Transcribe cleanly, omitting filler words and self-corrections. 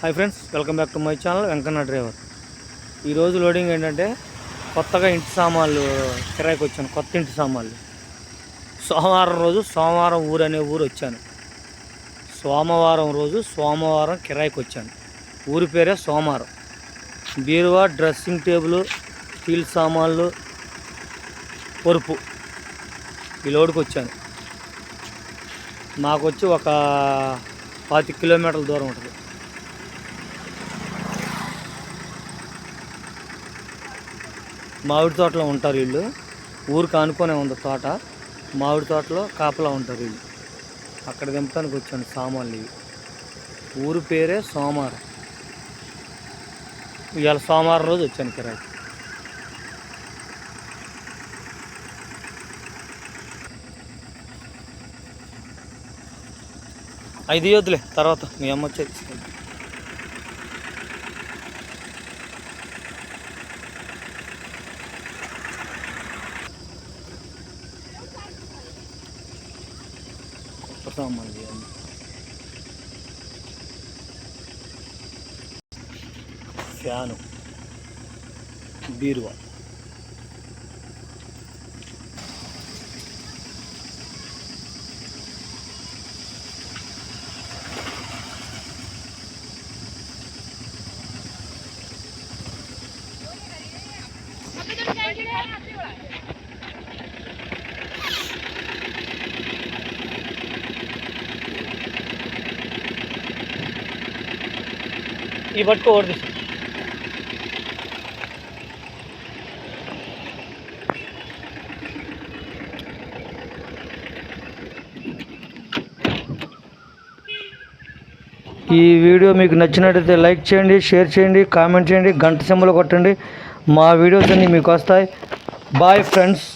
Hi friends, welcome back to my channel Venkanna driver. ఈరోజు loading ఏంటంటే కొత్తగా ఇంటి సామాన్లు కిరాయికి వచ్చాను. కొత్త ఇంటి సామాన్లు సోమవారం రోజు సోమవారం ఊరు అనే ఊరు వచ్చాను. సోమవారం రోజు సోమవారం కిరాయికి వచ్చాను. ఊరి పేరే సోమవారం. బీరువా, డ్రెస్సింగ్ టేబుల్, స్టీల్ సామాన్లు, పొరుపు ఈ లోడుకి వచ్చాను. మాకు వచ్చి ఒక 25 కిలోమీటర్ల దూరం ఉంటుంది. మామిడి తోటలో ఉంటారు వీళ్ళు. ఊరికి ఆనుకొనే ఉంది తోట. మామిడి తోటలో కాపలా ఉంటారు వీళ్ళు. అక్కడ దింపడానికి వచ్చాను సామాన్లు ఇవి. ఊరు పేరే సోమవారం. ఇవాళ సోమవారం రోజు వచ్చాను కిరాయి. ఐదు వద్దులే, తర్వాత మీ అమ్మ వచ్చేది. సామాన్లు ఫ్యాను, బీరువా, ఈ పట్టుకో ఓడి. ఈ వీడియో మీకు నచ్చినట్లయితే లైక్ చేయండి, షేర్ చేయండి, కామెంట్ చేయండి, గంట సింబల్ కొట్టండి. మా వీడియోస్ అన్నీ మీకు వస్తాయి. Bye friends.